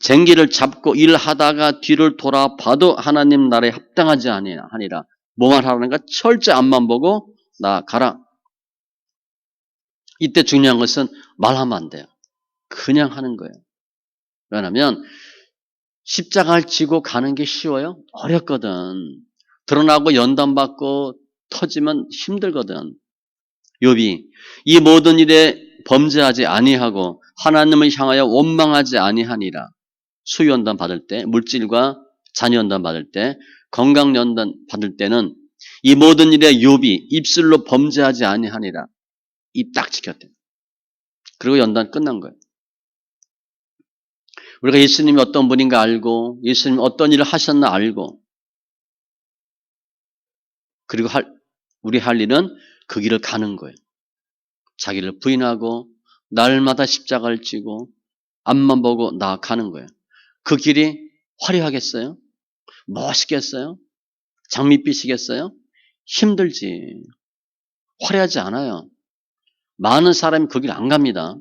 쟁기를 잡고 일하다가 뒤를 돌아봐도 하나님 나라에 합당하지 아니하니라. 뭐만 하라는가? 철저히 앞만 보고 나가라. 이때 중요한 것은 말하면 안 돼요. 그냥 하는 거예요. 왜냐하면 십자가를 지고 가는 게 쉬워요? 어렵거든. 드러나고 연단받고 터지면 힘들거든. 욥이 이 모든 일에 범죄하지 아니하고 하나님을 향하여 원망하지 아니하니라. 수연단 받을 때, 물질과 자녀연단 받을 때 건강연단 받을 때는 이 모든 일에 욥이 입술로 범죄하지 아니하니라. 입 딱 지켰대. 그리고 연단 끝난 거예요. 우리가 예수님이 어떤 분인가 알고 예수님이 어떤 일을 하셨나 알고 그리고 우리 할 일은 그 길을 가는 거예요. 자기를 부인하고 날마다 십자가를 지고 앞만 보고 나아가는 거예요. 그 길이 화려하겠어요? 멋있겠어요? 장밋빛이겠어요? 힘들지. 화려하지 않아요. 많은 사람이 그 길 안 갑니다.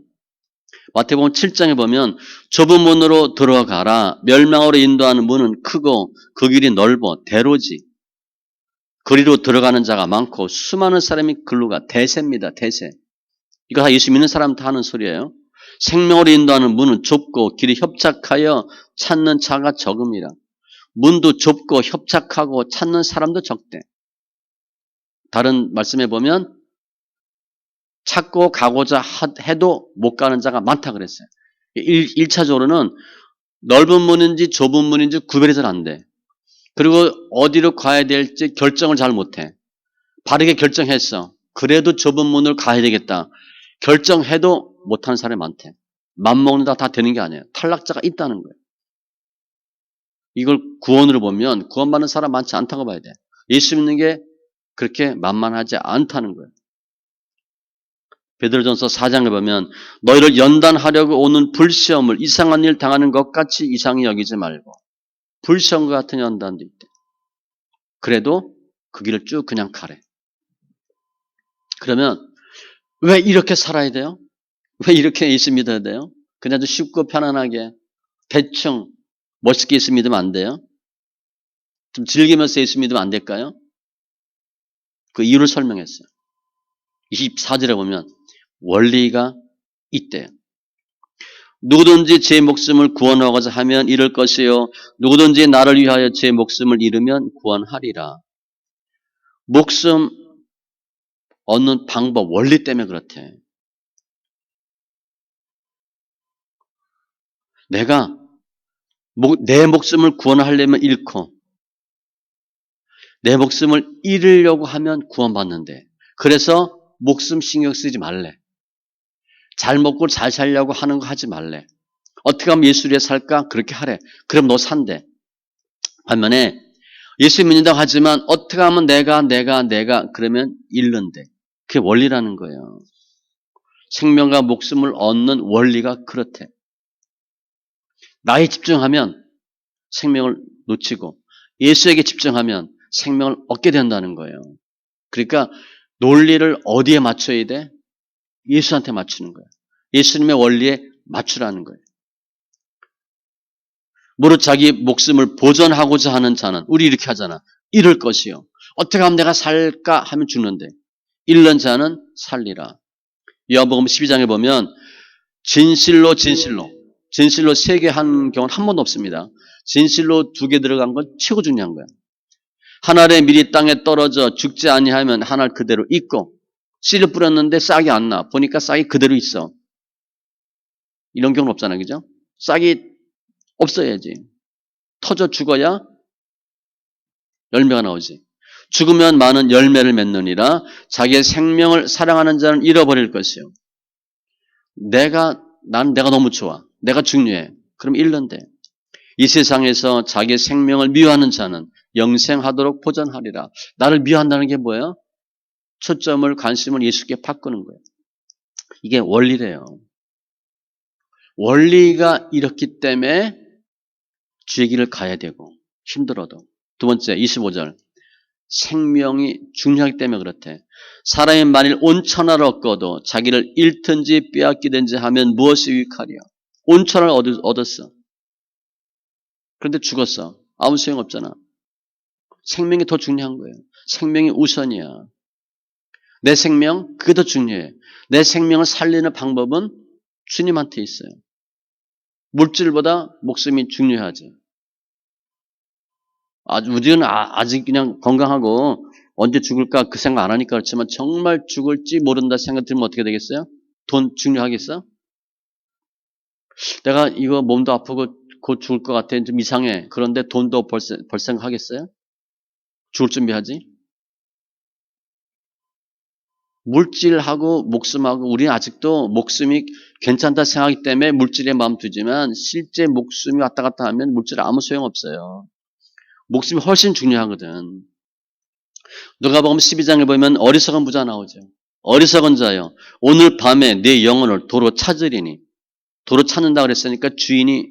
마태복음 7장에 보면 좁은 문으로 들어가라. 멸망으로 인도하는 문은 크고 그 길이 넓어 대로지. 그리로 들어가는 자가 많고 수많은 사람이 글로 가. 대세입니다. 대세. 이거 다 예수 믿는 사람 다 하는 소리예요. 생명으로 인도하는 문은 좁고 길이 협착하여 찾는 자가 적음이라. 문도 좁고 협착하고 찾는 사람도 적대. 다른 말씀에 보면 찾고 가고자 해도 못 가는 자가 많다 그랬어요. 1차적으로는 넓은 문인지 좁은 문인지 구별이 잘 안 돼. 그리고 어디로 가야 될지 결정을 잘 못해. 바르게 결정했어. 그래도 좁은 문을 가야 되겠다. 결정해도 못하는 사람이 많대. 맘먹는다 다 되는 게 아니에요. 탈락자가 있다는 거예요. 이걸 구원으로 보면 구원받는 사람 많지 않다고 봐야 돼. 예수 믿는 게 그렇게 만만하지 않다는 거예요. 베드로전서 4장에 보면 너희를 연단하려고 오는 불시험을 이상한 일 당하는 것 같이 이상히 여기지 말고 불시험과 같은 연단도 있대. 그래도 그 길을 쭉 그냥 가래. 그러면 왜 이렇게 살아야 돼요? 왜 이렇게 예수 믿어야 돼요? 그냥 좀 쉽고 편안하게 대충 멋있게 예수 믿으면 안 돼요? 좀 즐기면서 예수 믿으면 안 될까요? 그 이유를 설명했어요. 24절에 보면 원리가 있대요. 누구든지 제 목숨을 구원하고자 하면 잃을 것이요 누구든지 나를 위하여 제 목숨을 잃으면 구원하리라. 목숨 얻는 방법, 원리 때문에 그렇대. 내가 내 목숨을 구원하려면 잃고 내 목숨을 잃으려고 하면 구원받는데 그래서 목숨 신경 쓰지 말래. 잘 먹고 잘 살려고 하는 거 하지 말래. 어떻게 하면 예수 위에 살까? 그렇게 하래. 그럼 너 산대. 반면에 예수 믿는다고 하지만 어떻게 하면 내가 그러면 잃는데. 그게 원리라는 거예요. 생명과 목숨을 얻는 원리가 그렇대. 나에 집중하면 생명을 놓치고 예수에게 집중하면 생명을 얻게 된다는 거예요. 그러니까 논리를 어디에 맞춰야 돼? 예수한테 맞추는 거예요. 예수님의 원리에 맞추라는 거예요. 무릇 자기 목숨을 보존하고자 하는 자는 우리 이렇게 하잖아. 잃을 것이요. 어떻게 하면 내가 살까 하면 죽는데 잃는 자는 살리라. 요한복음 12장에 보면 진실로 세 개 한 경우는 한 번도 없습니다. 진실로 2개 들어간 건 최고 중요한 거야. 한 알에 미리 땅에 떨어져 죽지 아니하면 한 알 그대로 있고 씨를 뿌렸는데 싹이 안 나. 보니까 싹이 그대로 있어. 이런 경우는 없잖아요. 그죠? 싹이 없어야지. 터져 죽어야 열매가 나오지. 죽으면 많은 열매를 맺느니라. 자기의 생명을 사랑하는 자는 잃어버릴 것이요. 내가 너무 좋아. 내가 중요해. 그럼 잃는데. 이 세상에서 자기의 생명을 미워하는 자는 영생하도록 보전하리라. 나를 미워한다는 게 뭐예요? 초점을 관심을 예수께 바꾸는 거예요. 이게 원리래요. 원리가 이렇기 때문에 주의 길을 가야 되고 힘들어도. 두 번째 25절. 생명이 중요하기 때문에 그렇대. 사람이 만일 온 천하를 얻고도 자기를 잃든지 빼앗기든지 하면 무엇이 유익하리요? 온 천하를 얻었어. 그런데 죽었어. 아무 소용없잖아. 생명이 더 중요한 거예요. 생명이 우선이야. 내 생명, 그게 더 중요해. 내 생명을 살리는 방법은 주님한테 있어요. 물질보다 목숨이 중요하지. 우리는 아직 그냥 건강하고 언제 죽을까 그 생각 안 하니까 그렇지만 정말 죽을지 모른다 생각 들면 어떻게 되겠어요? 돈 중요하겠어? 내가 이거 몸도 아프고 곧 죽을 것 같아. 좀 이상해. 그런데 돈도 벌 생각 하겠어요? 죽을 준비하지? 물질하고 목숨하고 우리는 아직도 목숨이 괜찮다 생각하기 때문에 물질에 마음 두지만 실제 목숨이 왔다 갔다 하면 물질은 아무 소용없어요. 목숨이 훨씬 중요하거든. 누가복음 12장에 보면 어리석은 부자 나오죠. 어리석은 자요. 오늘 밤에 내 영혼을 도로 찾으리니. 도로 찾는다 그랬으니까 주인이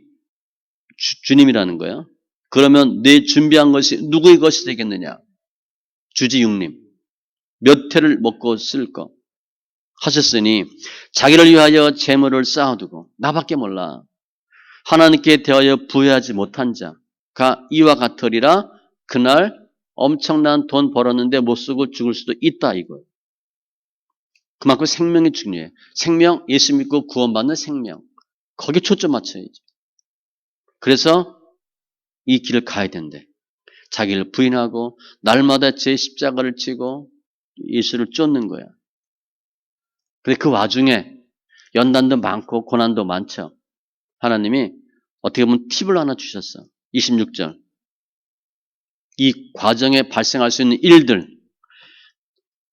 주님이라는 거예요. 그러면 내 준비한 것이 누구의 것이 되겠느냐? 주지육림. 몇 회를 먹고 쓸 거 하셨으니 자기를 위하여 재물을 쌓아두고 나밖에 몰라. 하나님께 대하여 부여하지 못한 자가 이와 같으리라. 그날 엄청난 돈 벌었는데 못 쓰고 죽을 수도 있다 이거예요. 그만큼 생명이 중요해. 생명, 예수 믿고 구원받는 생명. 거기에 초점 맞춰야지. 그래서 이 길을 가야 된대. 자기를 부인하고 날마다 제 십자가를 지고 예수를 쫓는 거야. 근데 그 와중에 연단도 많고 고난도 많죠. 하나님이 어떻게 보면 팁을 하나 주셨어. 26절. 이 과정에 발생할 수 있는 일들.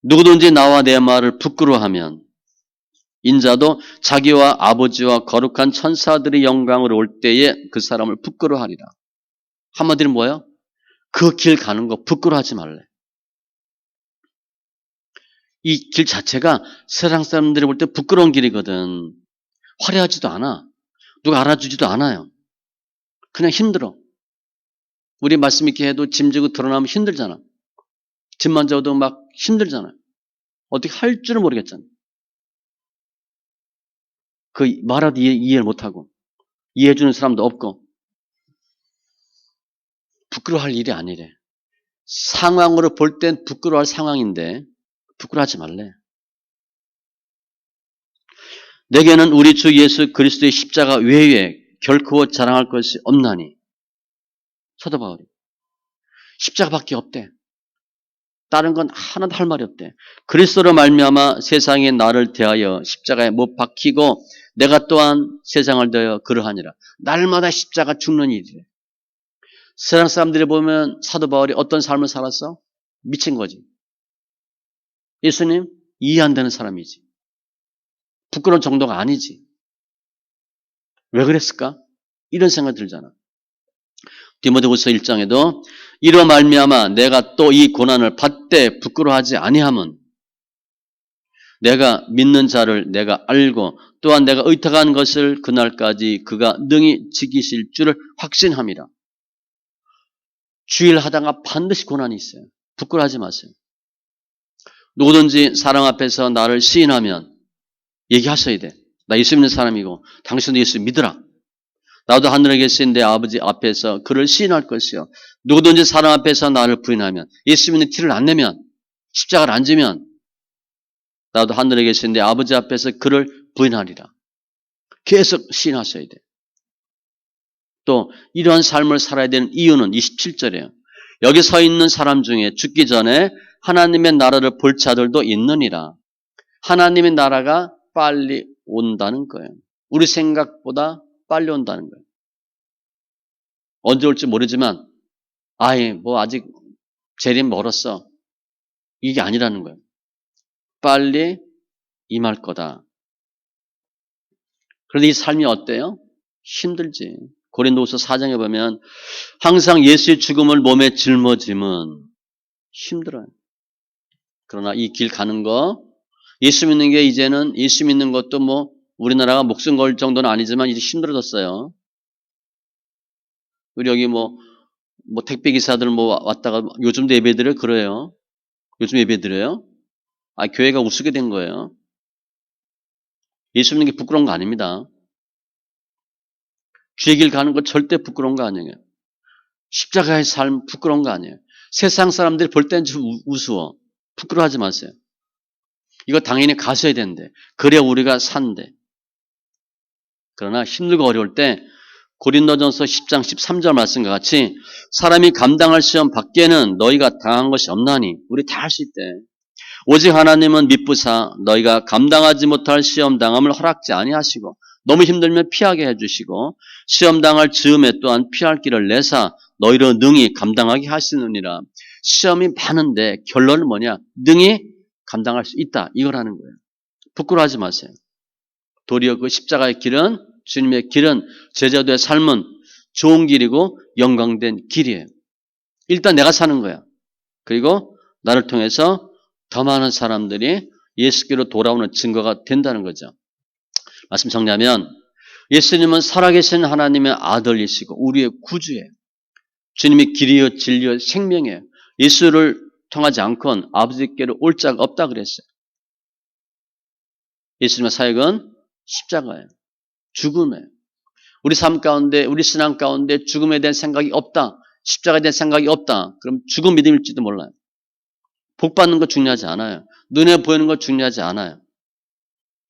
누구든지 나와 내 말을 부끄러워하면 인자도 자기와 아버지와 거룩한 천사들의 영광으로 올 때에 그 사람을 부끄러워하리라. 한마디로 뭐예요? 그 길 가는 거 부끄러워하지 말래. 이 길 자체가 세상 사람들이 볼 때 부끄러운 길이거든. 화려하지도 않아. 누가 알아주지도 않아요. 그냥 힘들어. 우리 말씀 있게 해도 짐 지고 드러나면 힘들잖아. 짐만 져도 막 힘들잖아요. 어떻게 할 줄은 모르겠잖아. 그 말하도 이해를 못하고 이해해주는 사람도 없고 부끄러워할 일이 아니래. 상황으로 볼 땐 부끄러워할 상황인데 부끄러워하지 말래. 내게는 우리 주 예수 그리스도의 십자가 외에 결코 자랑할 것이 없나니. 사도 바울이. 십자가밖에 없대. 다른 건 하나도 할 말이 없대. 그리스도로 말미암아 세상에 나를 대하여 십자가에 못 박히고 내가 또한 세상을 대하여 그러하니라. 날마다 십자가 죽는 일이래. 세상 사람들이 보면 사도 바울이 어떤 삶을 살았어? 미친 거지. 예수님 이해 안 되는 사람이지. 부끄러운 정도가 아니지. 왜 그랬을까? 이런 생각이 들잖아. 디모데후서 1장에도 이로 말미암아 내가 또 이 고난을 받되 부끄러워하지 아니함은 내가 믿는 자를 내가 알고 또한 내가 의탁한 것을 그날까지 그가 능히 지키실 줄을 확신함이라. 주일 하다가 반드시 고난이 있어요. 부끄러워하지 마세요. 누구든지 사람 앞에서 나를 시인하면 얘기하셔야 돼. 나 예수 믿는 사람이고 당신도 예수 믿으라. 나도 하늘에 계신 내 아버지 앞에서 그를 시인할 것이요. 누구든지 사람 앞에서 나를 부인하면 예수 믿는 티를 안 내면 십자가를 안 지면 나도 하늘에 계신 내 아버지 앞에서 그를 부인하리라. 계속 시인하셔야 돼. 또 이러한 삶을 살아야 되는 이유는 27절이에요. 여기 서 있는 사람 중에 죽기 전에 하나님의 나라를 볼 자들도 있느니라. 하나님의 나라가 빨리 온다는 거예요. 우리 생각보다 빨리 온다는 거예요. 언제 올지 모르지만 아직 재림 멀었어. 이게 아니라는 거예요. 빨리 임할 거다. 그런데 이 삶이 어때요? 힘들지. 고린도후서 4장에 보면 항상 예수의 죽음을 몸에 짊어짐은 힘들어요. 그러나 이 길 가는 거 예수 믿는 게 이제는 예수 믿는 것도 뭐 우리나라가 목숨 걸 정도는 아니지만 이제 힘들어졌어요. 우리 여기 뭐 택배 기사들 왔다가 요즘도 예배드려요? 그래요. 요즘 예배드려요? 교회가 우스게 된 거예요. 예수 믿는 게 부끄러운 거 아닙니다. 주의 길 가는 거 절대 부끄러운 거 아니에요. 십자가의 삶 부끄러운 거 아니에요. 세상 사람들이 볼 때는 좀 우스워. 부끄러워하지 마세요. 이거 당연히 가셔야 되는데 그래야 우리가 산대. 그러나 힘들고 어려울 때 고린도전서 10장 13절 말씀과 같이 사람이 감당할 시험 밖에는 너희가 당한 것이 없나니 우리 다 할 수 있대. 오직 하나님은 미쁘사 너희가 감당하지 못할 시험 당함을 허락지 아니하시고 너무 힘들면 피하게 해주시고 시험 당할 즈음에 또한 피할 길을 내사 너희로 능히 감당하게 하시느니라. 시험이 많은데 결론은 뭐냐? 능히 감당할 수 있다. 이거라는 거예요. 부끄러워하지 마세요. 도리어 그 십자가의 길은, 주님의 길은, 제자도의 삶은 좋은 길이고 영광된 길이에요. 일단 내가 사는 거야. 그리고 나를 통해서 더 많은 사람들이 예수께로 돌아오는 증거가 된다는 거죠. 말씀 정리하면 예수님은 살아계신 하나님의 아들이시고 우리의 구주예요. 주님이 길이요 진리요 생명이에요. 예수를 통하지 않고는 아버지께로 올 자가 없다 그랬어요. 예수님의 사역은 십자가예요. 죽음이에요. 우리 삶 가운데, 우리 신앙 가운데 죽음에 대한 생각이 없다. 십자가에 대한 생각이 없다. 그럼 죽은 믿음일지도 몰라요. 복 받는 거 중요하지 않아요. 눈에 보이는 거 중요하지 않아요.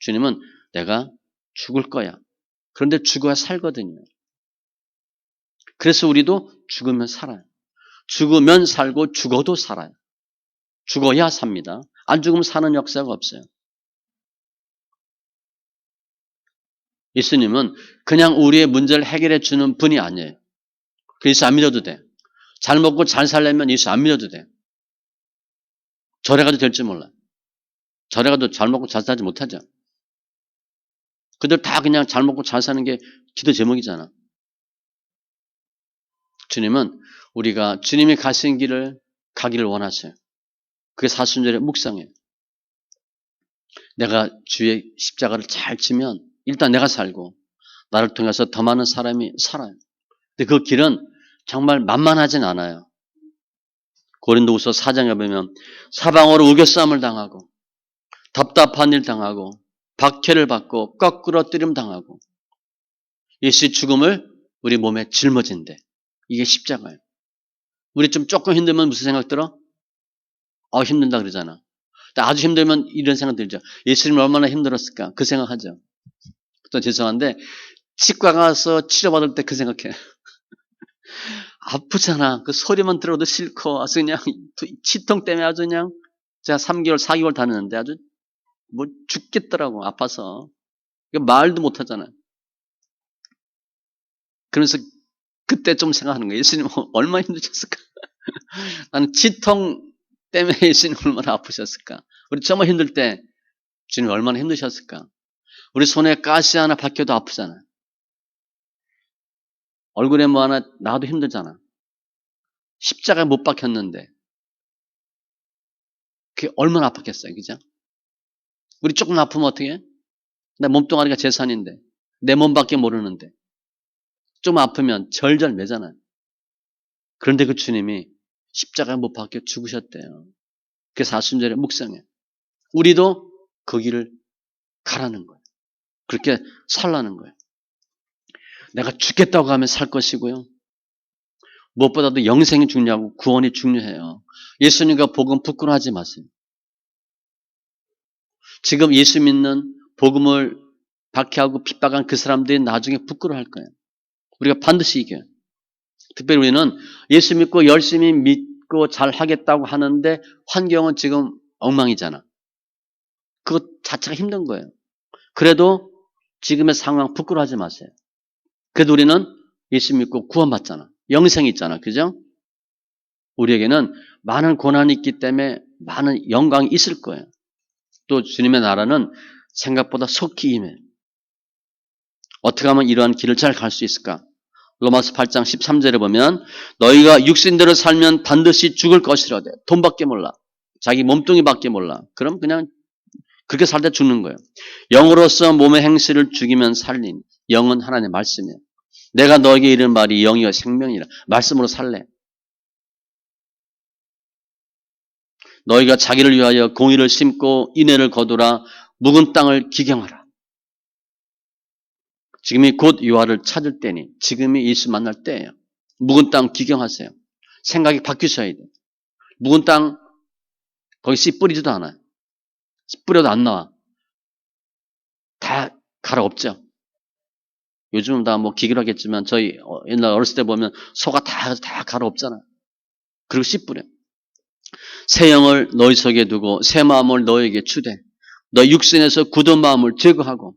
주님은 내가 죽을 거야. 그런데 죽어야 살거든요. 그래서 우리도 죽으면 살아요. 죽으면 살고 죽어도 살아요. 죽어야 삽니다. 안 죽으면 사는 역사가 없어요. 예수님은 그냥 우리의 문제를 해결해 주는 분이 아니에요. 예수 안 믿어도 돼. 잘 먹고 잘 살려면 예수 안 믿어도 돼. 절에 가도 될지 몰라. 절에 가도 잘 먹고 잘 살지 못하죠. 그들 다 그냥 잘 먹고 잘 사는 게 기도 제목이잖아. 주님은 우리가 주님이 가신 길을 가기를 원하세요. 그게 사순절의 묵상이에요. 내가 주의 십자가를 잘 지면 일단 내가 살고 나를 통해서 더 많은 사람이 살아요. 근데 그 길은 정말 만만하진 않아요. 고린도후서 4장에 보면 사방으로 우겨싸움을 당하고 답답한 일 당하고 박해를 받고 거꾸로 뜨림 당하고 예수의 죽음을 우리 몸에 짊어진대. 이게 십자가예요. 우리 좀 조금 힘들면 무슨 생각 들어? 힘든다 그러잖아. 아주 힘들면 이런 생각 들죠. 예수님은 얼마나 힘들었을까? 그 생각하죠. 또 죄송한데 치과 가서 치료받을 때 그 생각해. 아프잖아. 그 소리만 들어도 싫고 아주 그냥 치통 때문에 아주 그냥 제가 3개월, 4개월 다녔는데 아주 뭐 죽겠더라고. 아파서. 말도 못 하잖아요. 그러면서 그때 좀 생각하는 거예요. 예수님 얼마나 힘드셨을까? 나는 치통 때문에 예수님 얼마나 아프셨을까? 우리 정말 힘들 때 주님 얼마나 힘드셨을까? 우리 손에 가시 하나 박혀도 아프잖아요. 얼굴에 뭐 하나 나도 힘들잖아. 십자가에 못 박혔는데 그게 얼마나 아팠겠어요. 그죠? 우리 조금 아프면 어떻게 해? 내 몸뚱아리가 재산인데 내 몸밖에 모르는데 좀 아프면 절절 매잖아요. 그런데 그 주님이 십자가에 못 박혀 죽으셨대요. 그게 사순절의 묵상이에요. 우리도 그 길을 가라는 거예요. 그렇게 살라는 거예요. 내가 죽겠다고 하면 살 것이고요. 무엇보다도 영생이 중요하고 구원이 중요해요. 예수님과 복음 부끄러워하지 마세요. 지금 예수 믿는 복음을 박해하고 핍박한 그 사람들이 나중에 부끄러워할 거예요. 우리가 반드시 이겨요. 특별히 우리는 예수 믿고 열심히 믿고 잘 하겠다고 하는데 환경은 지금 엉망이잖아. 그것 자체가 힘든 거예요. 그래도 지금의 상황 부끄러워하지 마세요. 그래도 우리는 예수 믿고 구원받잖아. 영생이 있잖아. 그죠? 우리에게는 많은 고난이 있기 때문에 많은 영광이 있을 거예요. 또 주님의 나라는 생각보다 속히 임해요. 어떻게 하면 이러한 길을 잘 갈 수 있을까? 로마서 8장 13절에 보면 너희가 육신대로 살면 반드시 죽을 것이라되 돈밖에 몰라. 자기 몸뚱이밖에 몰라. 그럼 그냥 그렇게 살다 죽는 거예요. 영으로서 몸의 행실을 죽이면 살림. 영은 하나님의 말씀이에요. 내가 너에게 이른 말이 영이요 생명이라. 말씀으로 살래. 너희가 자기를 위하여 공의를 심고 인애를 거두라. 묵은 땅을 기경하라. 지금이 곧 유아를 찾을 때니 지금이 예수 만날 때예요. 묵은 땅 기경하세요. 생각이 바뀌셔야 돼요. 묵은 땅 거기 씨 뿌리지도 않아요. 씨 뿌려도 안 나와. 다 갈아엎죠. 요즘은 다 뭐 기계로 하겠지만 저희 옛날 어렸을 때 보면 소가 다 갈아엎잖아요. 그리고 씨 뿌려. 새 영을 너희 속에 두고 새 마음을 너에게 주되 너 육신에서 굳은 마음을 제거하고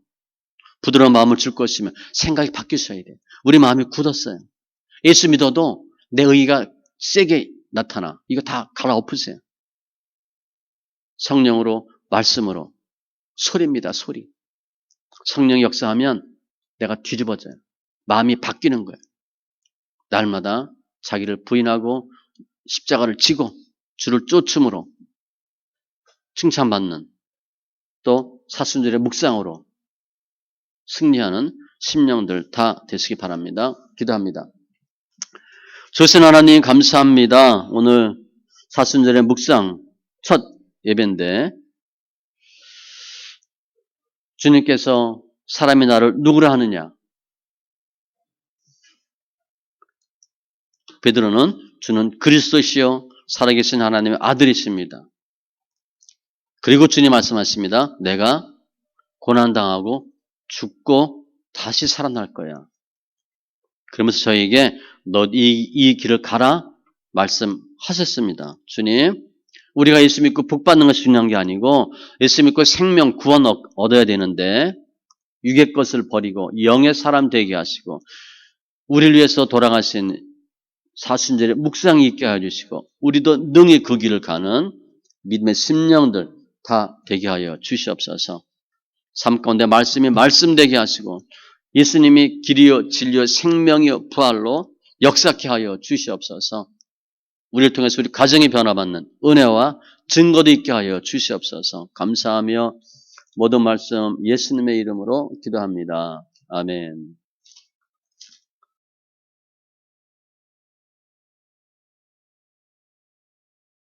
부드러운 마음을 줄 것이며 생각이 바뀌셔야 돼요. 우리 마음이 굳었어요. 예수 믿어도 내 의가 세게 나타나. 이거 다 갈아엎으세요. 성령으로, 말씀으로. 소리입니다. 소리. 성령 역사하면 내가 뒤집어져요. 마음이 바뀌는 거예요. 날마다 자기를 부인하고 십자가를 지고 주를 쫓음으로 칭찬받는, 또 사순절의 묵상으로 승리하는 심령들 다 되시기 바랍니다. 기도합니다. 조신 하나님 감사합니다. 오늘 사순절의 묵상 첫 예배인데 주님께서 사람이 나를 누구라 하느냐? 베드로는 주는 그리스도시요 살아계신 하나님의 아들이십니다. 그리고 주님 말씀하십니다. 내가 고난당하고 죽고 다시 살아날 거야. 그러면서 저에게 너 이 길을 가라 말씀하셨습니다. 주님, 우리가 예수 믿고 복 받는 것이 중요한 게 아니고 예수 믿고 생명 구원 얻어야 되는데 육의 것을 버리고 영의 사람 되게 하시고 우리를 위해서 돌아가신 사순절에 묵상이 있게 해주시고 우리도 능히 그 길을 가는 믿음의 심령들 다 되게 하여 주시옵소서. 삶 가운데 말씀이 말씀되게 하시고 예수님이 길이요 진리요 생명이요 부활로 역사케 하여 주시옵소서. 우리를 통해서 우리 가정이 변화받는 은혜와 증거도 있게 하여 주시옵소서. 감사하며 모든 말씀 예수님의 이름으로 기도합니다. 아멘.